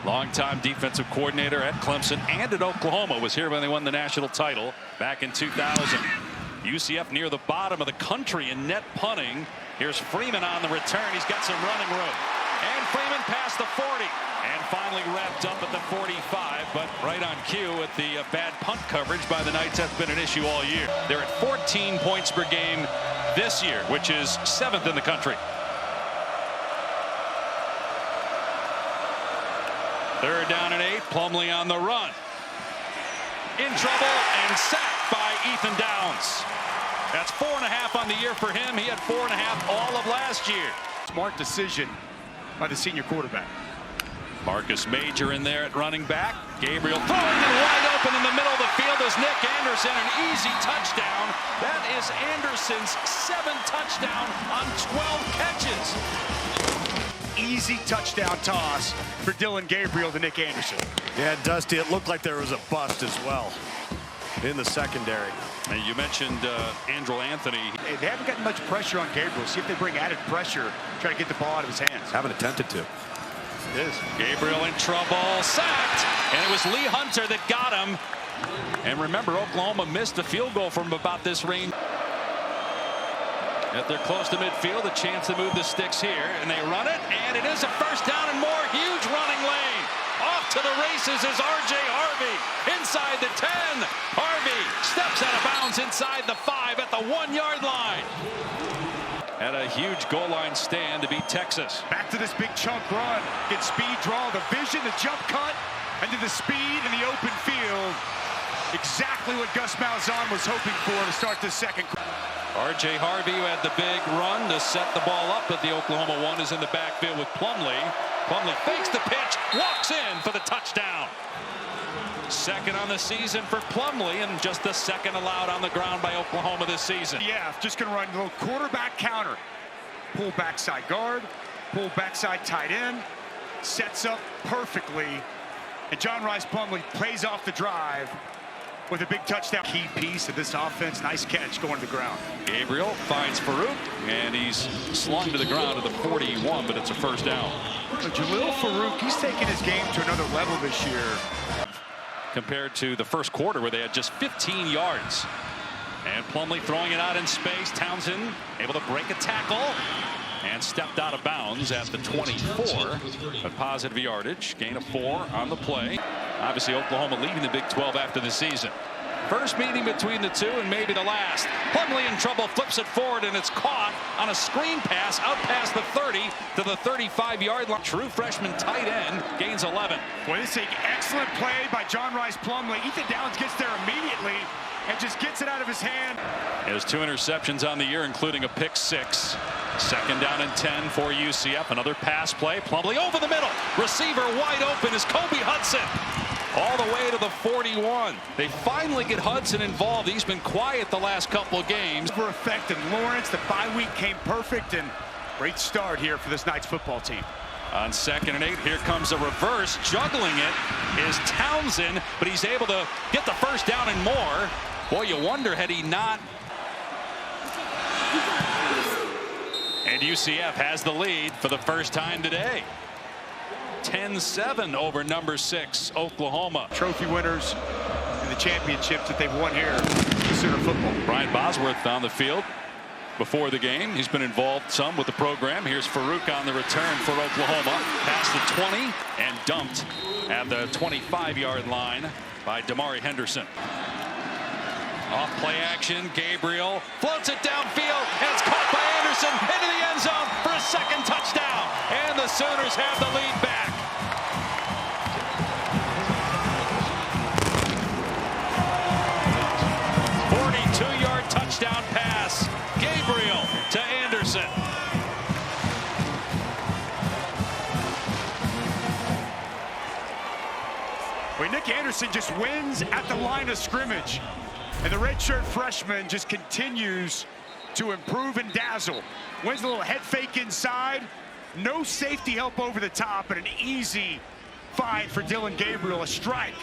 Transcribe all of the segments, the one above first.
Longtime defensive coordinator at Clemson and at Oklahoma, was here when they won the national title back in 2000. UCF near the bottom of the country in net punting. Here's Freeman on the return. He's got some running room. And Freeman past the 40. And finally wrapped up at the 45, but right on cue with the bad punt coverage by the Knights. That's been an issue all year. They're at 14 points per game this year, which is 7th in the country. Third down and 8. Plumlee on the run. In trouble and sacked by Ethan Downs. That's 4.5 on the year for him. He had 4.5 all of last year. Smart decision by the senior quarterback. Marcus Major in there at running back. Gabriel throwing it wide open in the middle of the field is Nick Anderson. An easy touchdown. That is Anderson's 7th touchdown on 12 catches. Easy touchdown toss for Dillon Gabriel to Nick Anderson. Yeah, Dusty, it looked like there was a bust as well in the secondary. And you mentioned Andrew Anthony. They haven't gotten much pressure on Gabriel. See if they bring added pressure, try to get the ball out of his hands. Haven't attempted to. It is. Gabriel in trouble, sacked, and it was Lee Hunter that got him. And remember, Oklahoma missed a field goal from about this range. If they're close to midfield, a chance to move the sticks here, and they run it, and it is a first down and more. Huge running lane. Off to the races is R.J. Harvey inside the 10. Harvey steps out of bounds inside the 5 at the 1-yard line. Had a huge goal line stand to beat Texas. Back to this big chunk run. Get speed, draw the vision, the jump cut, and to the speed in the open field. Exactly what Gus Malzahn was hoping for to start this second. R.J. Harvey, who had the big run to set the ball up, but the Oklahoma one is in the backfield with Plumlee. Plumlee fakes the pitch, walks in for the touchdown. Second on the season for Plumlee, and just the second allowed on the ground by Oklahoma this season. Yeah, just going to run a little quarterback counter. Pull backside guard, pull backside tight end, sets up perfectly, and John Rice Plumlee plays off the drive with a big touchdown. Key piece of this offense. Nice catch going to the ground. Gabriel finds Farouk, and he's slung to the ground at the 41, but it's a first down. Jalil Farouk, he's taking his game to another level this year. Compared to the first quarter where they had just 15 yards. And Plumlee throwing it out in space. Townsend able to break a tackle and stepped out of bounds at the 24. A positive yardage, gain of 4 on the play. Obviously Oklahoma leading the Big 12 after the season. First meeting between the two and maybe the last. Plumlee in trouble, flips it forward, and it's caught on a screen pass out past the 30 to the 35-yard line. True freshman tight end gains 11. Boy, this is an excellent play by John Rice Plumlee. Ethan Downs gets there immediately and just gets it out of his hand. He has 2 interceptions on the year, including a pick 6. Second down and 10 for UCF. Another pass play. Plumlee over the middle. Receiver wide open is Kobe Hudson. All the way to the 41. They finally get Hudson involved. He's been quiet the last couple of games. For effect in Lawrence, the bye week came perfect, and great start here for this Knights football team. On 2nd and 8, here comes a reverse. Juggling it is Townsend, but he's able to get the first down and more. Boy, you wonder had he not. And UCF has the lead for the first time today. 10-7 over number 6 Oklahoma. Trophy winners in the championships that they've won here in Sooner football. Brian Bosworth on the field before the game. He's been involved some with the program. Here's Farouk on the return for Oklahoma. Past the 20 and dumped at the 25-yard line by Damari Henderson. Off play action, Gabriel floats it downfield, and it's caught by Anderson into the end zone for a second touchdown. And the Sooners have the lead back. Touchdown pass. Gabriel to Anderson. Well, Nick Anderson just wins at the line of scrimmage. And the redshirt freshman just continues to improve and dazzle. Wins a little head fake inside. No safety help over the top, and an easy find for Dillon Gabriel. A strike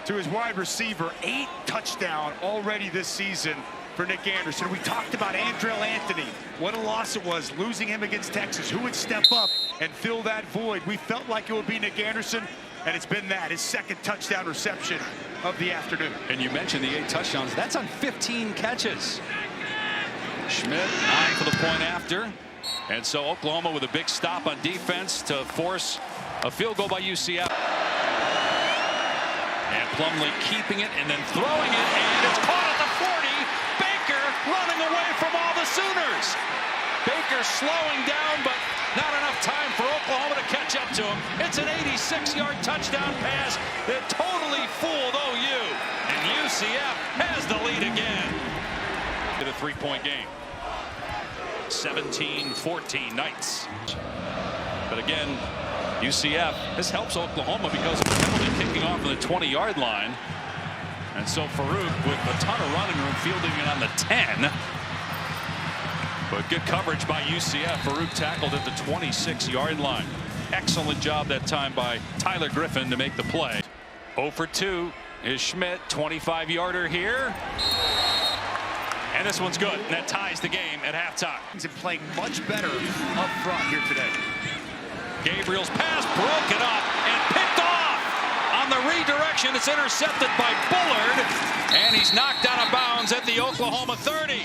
to his wide receiver. 8 touchdowns already this season for Nick Anderson. We talked about Andrell Anthony. What a loss it was, losing him against Texas. Who would step up and fill that void? We felt like it would be Nick Anderson, and it's been that, his second touchdown reception of the afternoon. And you mentioned the 8 touchdowns. That's on 15 catches. Schmidt eyeing for the point after. And so Oklahoma with a big stop on defense to force a field goal by UCF. And Plumlee keeping it and then throwing it, and it's caught at the 40. Baker running away from all the Sooners. Baker slowing down, but not enough time for Oklahoma to catch up to him. It's an 86-yard touchdown pass that totally fooled OU. And UCF has the lead again. To the 3-point game. 17-14 Knights. But again, UCF, this helps Oklahoma because of the penalty kicking off on the 20-yard line. And so Farouk with a ton of running room fielding it on the 10. But good coverage by UCF. Farouk tackled at the 26-yard line. Excellent job that time by Tyler Griffin to make the play. 0 for 2 is Schmidt, 25-yarder here. And this one's good, and that ties the game at halftime. He's playing much better up front here today. Gabriel's pass broken up and picked off. On the redirection, it's intercepted by Bullard, and he's knocked out of bounds at the Oklahoma 30.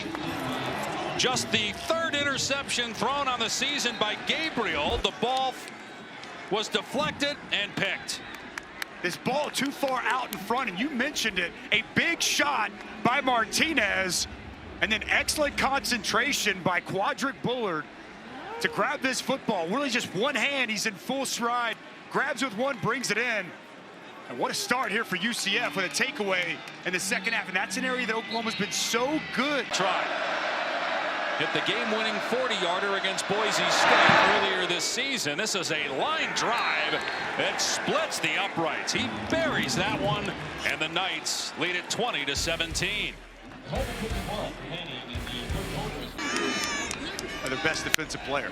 Just the 3rd interception thrown on the season by Gabriel. The ball was deflected and picked. This ball too far out in front, and you mentioned it, a big shot by Martinez, and then excellent concentration by Quadric Bullard to grab this football. Really just one hand, he's in full stride, grabs with one, brings it in. And what a start here for UCF with a takeaway in the second half. And that's an area that Oklahoma's been so good. Try. Hit the game-winning 40-yarder against Boise State earlier this season. This is a line drive that splits the uprights. He buries that one, and the Knights lead it 20-17. Their best defensive player.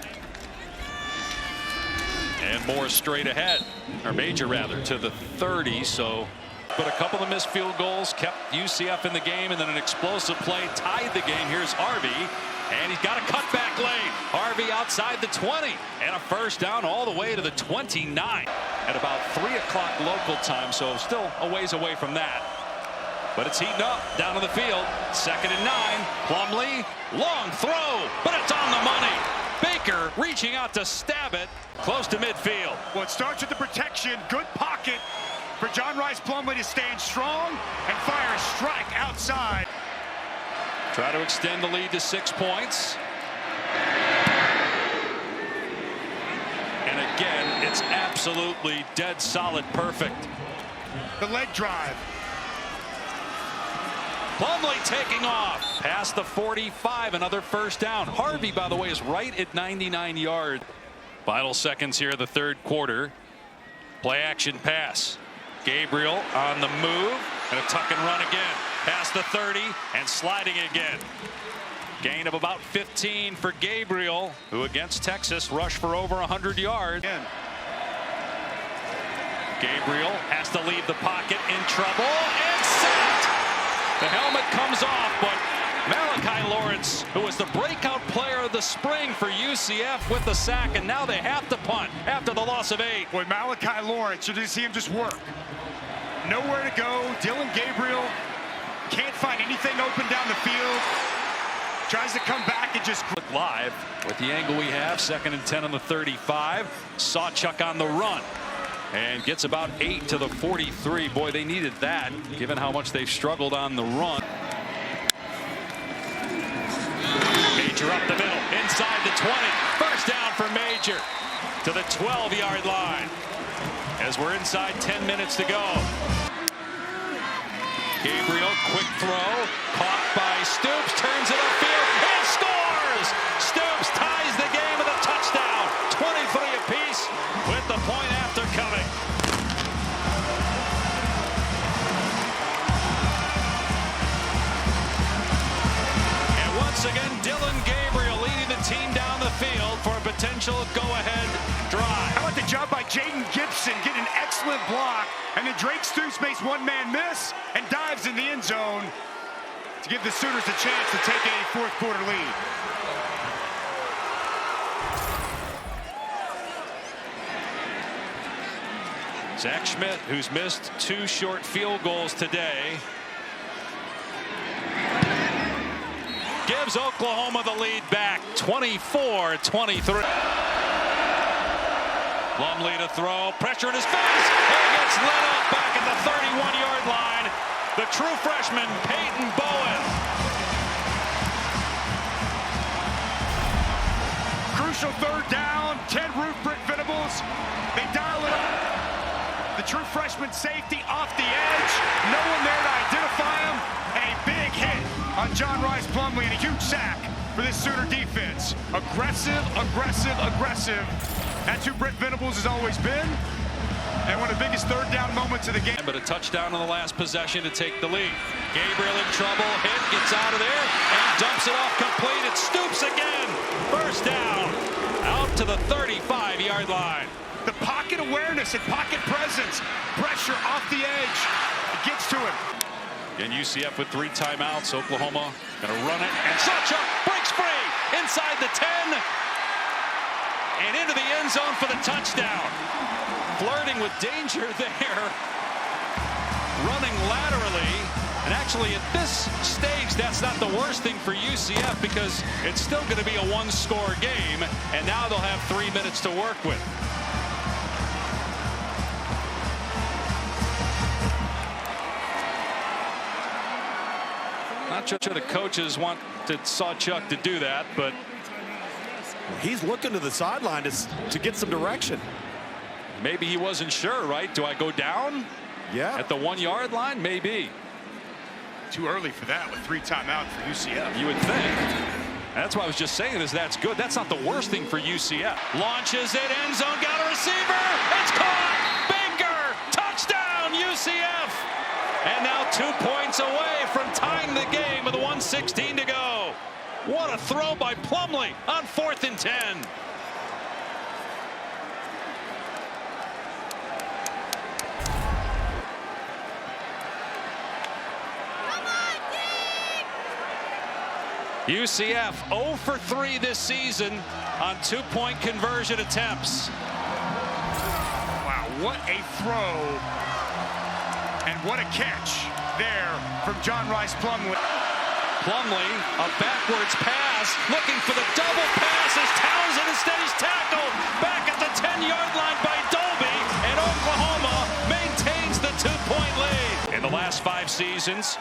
And more straight ahead, or Major rather, to the 30. So, but a couple of missed field goals kept UCF in the game, and then an explosive play tied the game. Here's Harvey, and he's got a cutback lane. Harvey outside the 20, and a first down all the way to the 29 at about 3 o'clock local time. So still a ways away from that. But it's heating up down on the field. 2nd and 9. Plumlee, long throw, but it's on the money. Baker reaching out to stab it close to midfield. Well, it starts with the protection. Good pocket for John Rice Plumlee to stand strong and fire a strike outside. Try to extend the lead to 6 points. And again, it's absolutely dead solid perfect. The leg drive. Plumlee taking off past the 45, another first down. Harvey, by the way, is right at 99 yards. Final seconds here of the 3rd quarter. Play action pass. Gabriel on the move, and a tuck and run again. Past the 30 and sliding again. Gain of about 15 for Gabriel, who against Texas rushed for over 100 yards. Gabriel has to leave the pocket, in trouble, and sacked. The helmet comes off, but Malachi Lawrence, who was the breakout player of the spring for UCF, with the sack, and now they have to punt after the loss of 8. Boy, Malachi Lawrence, you just see him just work. Nowhere to go. Dylan Gabriel can't find anything open down the field. Tries to come back and just... Live with the angle we have. 2nd and 10 on the 35. Sawchuk on the run. And gets about 8 to the 43. Boy, they needed that, given how much they've struggled on the run. Major up the middle, inside the 20. First down for Major to the 12-yard line. As we're inside 10 minutes to go. Gabriel, quick throw, caught by Stoops, turns it upfield, and scores! Stoops ties the game with a touchdown. 23 apiece with the point after coming. And once again, Dylan Gabriel leading the team down the field for a potential go-ahead drive. How about the job by Jaden Gibson, getting an excellent block, and then Drake Stoops makes one-man miss and dives in the end zone to give the Sooners a chance to take a fourth quarter lead. Zach Schmidt, who's missed 2 short field goals today, gives Oklahoma the lead back, 24-23. Plumlee to throw, pressure in his face. He gets lit up back at the 31-yard line. The true freshman, Peyton Bowen. Crucial third down, 10 Roof Brick Venables. They dial it up. The true freshman safety off the edge. No one there to identify him. And a big hit on John Rice Plumlee and a huge sack for this Sooner defense. Aggressive, aggressive, aggressive. That's who Brent Venables has always been. And one of the biggest third down moments of the game. But a touchdown on the last possession to take the lead. Gabriel in trouble, hit, gets out of there, and dumps it off complete. It stoops again. First down, out to the 35-yard line. The pocket awareness and pocket presence. Pressure off the edge. It gets to him. And UCF with 3 timeouts. Oklahoma going to run it. And Sawchuk breaks free inside the 10. And into the end zone for the touchdown. Flirting with danger there. Running laterally. And actually at this stage, that's not the worst thing for UCF because it's still going to be a 1-score game. And now they'll have 3 minutes to work with. Not sure the coaches wanted Sawchuk to do that, but he's looking to the sideline to get some direction. Maybe he wasn't sure, right? Do I go down? Yeah. At the 1-yard line? Maybe. Too early for that with 3 timeouts for UCF. You would think. That's why I was just saying is that's good. That's not the worst thing for UCF. Launches it, end zone, got a receiver. It's caught. Baker, touchdown, UCF. And now 2 points away from tying the game with 1:16 to go. What a throw by Plumlee on 4th and 10. UCF 0 for 3 this season on 2-point conversion attempts. Wow, what a throw. And what a catch there from John Rice Plumlee. Plumlee, a backwards pass, looking for the double pass as Townsend instead is tackled back at the 10-yard line by Dolby, and Oklahoma maintains the 2-point lead. In the last 5 seasons,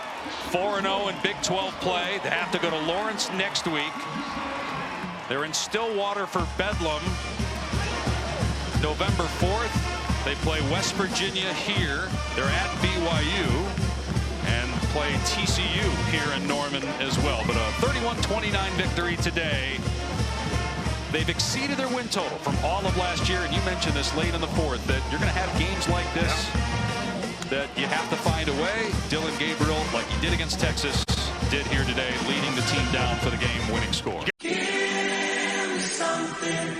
4-0 in Big 12 play. They have to go to Lawrence next week. They're in Stillwater for Bedlam November 4th. They play West Virginia here. They're at BYU and play TCU here in Norman as well. But a 31-29 victory today. They've exceeded their win total from all of last year. And you mentioned this late in the 4th that you're going to have games like this that you have to find a way. Dylan Gabriel, like he did against Texas, did here today, leading the team down for the game-winning score. Give me something.